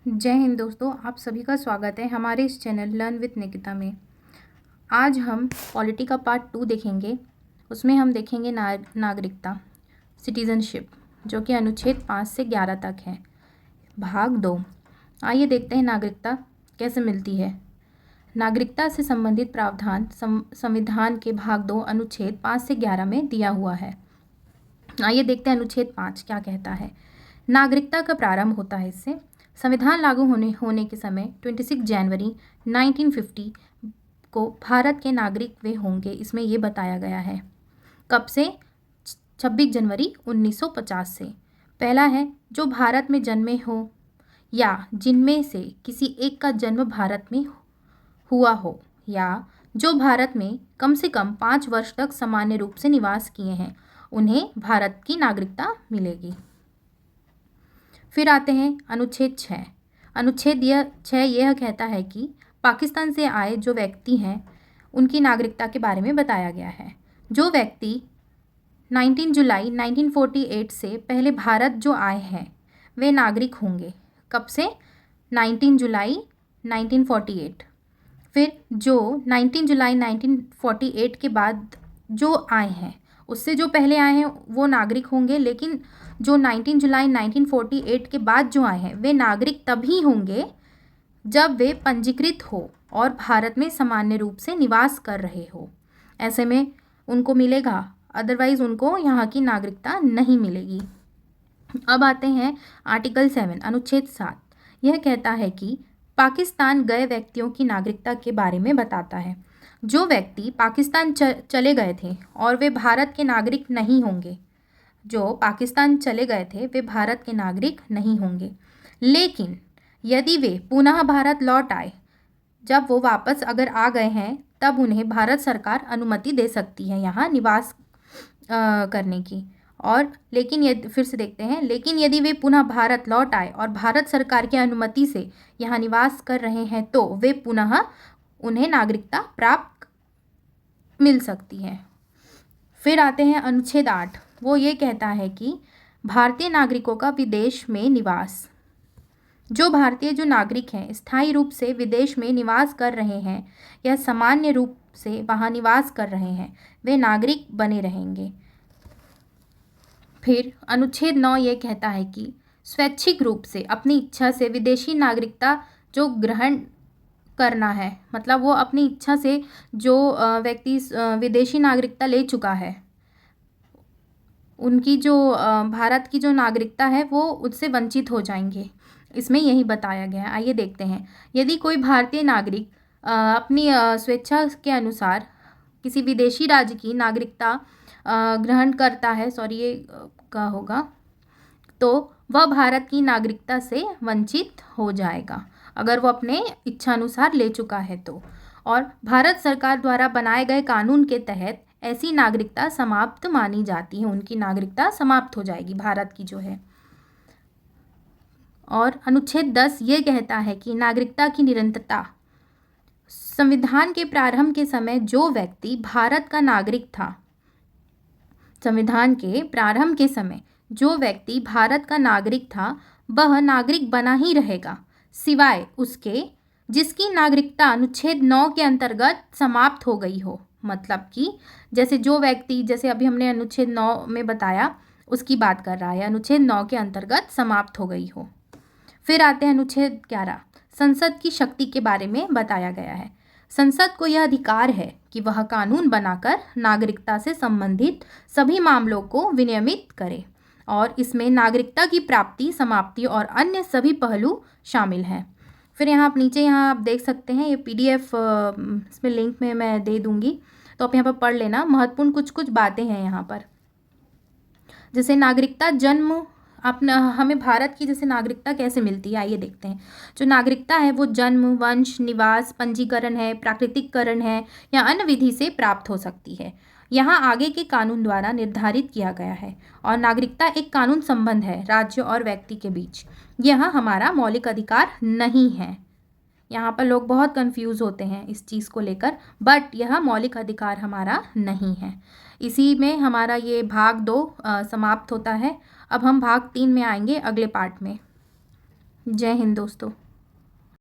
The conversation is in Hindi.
जय हिंद दोस्तों, आप सभी का स्वागत है हमारे इस चैनल लर्न विद निकिता में। आज हम पॉलिटी का पार्ट 2 देखेंगे। उसमें हम देखेंगे नागरिकता, सिटीजनशिप, जो कि अनुच्छेद 5 से 11 तक है। भाग 2। आइए देखते हैं नागरिकता कैसे मिलती है। नागरिकता से संबंधित प्रावधान संविधान के भाग 2 अनुच्छेद 5 से 11 में दिया हुआ है। आइए देखते हैं अनुच्छेद 5 क्या कहता है। नागरिकता का प्रारंभ होता है इससे। संविधान लागू होने के समय 26 जनवरी 1950 को भारत के नागरिक वे होंगे, इसमें ये बताया गया है। कब से? 26 जनवरी 1950 से। पहला है जो भारत में जन्मे हो या जिनमें से किसी एक का जन्म भारत में हुआ हो या जो भारत में कम से कम 5 वर्ष तक सामान्य रूप से निवास किए हैं, उन्हें भारत की नागरिकता मिलेगी। फिर आते हैं अनुच्छेद 6। अनुच्छेद 6 यह कहता है कि पाकिस्तान से आए जो व्यक्ति हैं उनकी नागरिकता के बारे में बताया गया है। जो व्यक्ति 19 जुलाई 1948 से पहले भारत जो आए हैं वे नागरिक होंगे। कब से? 19 जुलाई 1948। फिर जो 19 जुलाई 1948 के बाद जो आए हैं, उससे जो पहले आए हैं वो नागरिक होंगे, लेकिन जो 19 जुलाई 1948 के बाद जो आए हैं वे नागरिक तभी होंगे जब वे पंजीकृत हो और भारत में सामान्य रूप से निवास कर रहे हो। ऐसे में उनको मिलेगा, अदरवाइज उनको यहाँ की नागरिकता नहीं मिलेगी। अब आते हैं आर्टिकल 7 अनुच्छेद 7। यह कहता है कि पाकिस्तान गए व्यक्तियों की नागरिकता के बारे में बताता है। जो व्यक्ति पाकिस्तान चले गए थे और वे भारत के नागरिक नहीं होंगे, जो पाकिस्तान चले गए थे वे भारत के नागरिक नहीं होंगे, लेकिन यदि वे पुनः भारत लौट आए, जब वो वापस अगर आ गए हैं, तब उन्हें भारत सरकार अनुमति दे सकती है यहाँ निवास करने की। और लेकिन यदि फिर से देखते हैं, लेकिन यदि वे पुनः भारत लौट आए और भारत सरकार की अनुमति से यहाँ निवास कर रहे हैं तो वे पुनः उन्हें नागरिकता प्राप्त मिल सकती है। फिर आते हैं अनुच्छेद 8। वो ये कहता है कि भारतीय नागरिकों का विदेश में निवास। जो भारतीय जो नागरिक हैं स्थायी रूप से विदेश में निवास कर रहे हैं या सामान्य रूप से वहाँ निवास कर रहे हैं, वे नागरिक बने रहेंगे। फिर अनुच्छेद 9 ये कहता है कि स्वैच्छिक रूप से अपनी इच्छा से विदेशी नागरिकता जो ग्रहण करना है, मतलब वो अपनी इच्छा से जो व्यक्ति विदेशी नागरिकता ले चुका है, उनकी जो भारत की जो नागरिकता है वो उससे वंचित हो जाएंगे। इसमें यही बताया गया है। आइए देखते हैं। यदि कोई भारतीय नागरिक अपनी स्वेच्छा के अनुसार किसी विदेशी राज्य की नागरिकता ग्रहण करता है, ये का होगा, तो वह भारत की नागरिकता से वंचित हो जाएगा अगर वो अपने इच्छानुसार ले चुका है तो। और भारत सरकार द्वारा बनाए गए कानून के तहत ऐसी नागरिकता समाप्त मानी जाती है, उनकी नागरिकता समाप्त हो जाएगी भारत की जो है। और अनुच्छेद 10 ये कहता है कि नागरिकता की निरंतरता। संविधान के प्रारंभ के समय जो व्यक्ति भारत का नागरिक था, संविधान के प्रारंभ के समय जो व्यक्ति भारत का नागरिक था वह नागरिक बना ही रहेगा, सिवाय उसके जिसकी नागरिकता अनुच्छेद 9 के अंतर्गत समाप्त हो गई हो। मतलब कि जैसे जो व्यक्ति, जैसे अभी हमने अनुच्छेद 9 में बताया, उसकी बात कर रहा है, अनुच्छेद 9 के अंतर्गत समाप्त हो गई हो। फिर आते हैं अनुच्छेद 11। संसद की शक्ति के बारे में बताया गया है। संसद को यह अधिकार है कि वह कानून बनाकर नागरिकता से संबंधित सभी मामलों को विनियमित करे, और इसमें नागरिकता की प्राप्ति, समाप्ति और अन्य सभी पहलू शामिल हैं। फिर यहाँ आप नीचे आप देख सकते हैं, ये PDF इसमें लिंक में मैं दे दूँगी, तो आप यहाँ पर पढ़ लेना। महत्वपूर्ण कुछ बातें हैं यहाँ पर, जैसे नागरिकता जन्म, अपना हमें भारत की जैसे नागरिकता कैसे मिलती है, आइए देखते हैं। जो नागरिकता है वो जन्म, वंश, निवास, पंजीकरण है, प्राकृतिककरण है या अन्य विधि से प्राप्त हो सकती है। यहाँ आगे के कानून द्वारा निर्धारित किया गया है। और नागरिकता एक कानून संबंध है राज्य और व्यक्ति के बीच। यह हमारा मौलिक अधिकार नहीं है। यहाँ पर लोग बहुत कंफ्यूज होते हैं इस चीज़ को लेकर, बट यह मौलिक अधिकार हमारा नहीं है। इसी में हमारा ये भाग 2 समाप्त होता है। अब हम भाग 3 में आएंगे अगले पार्ट में। जय हिंद दोस्तों।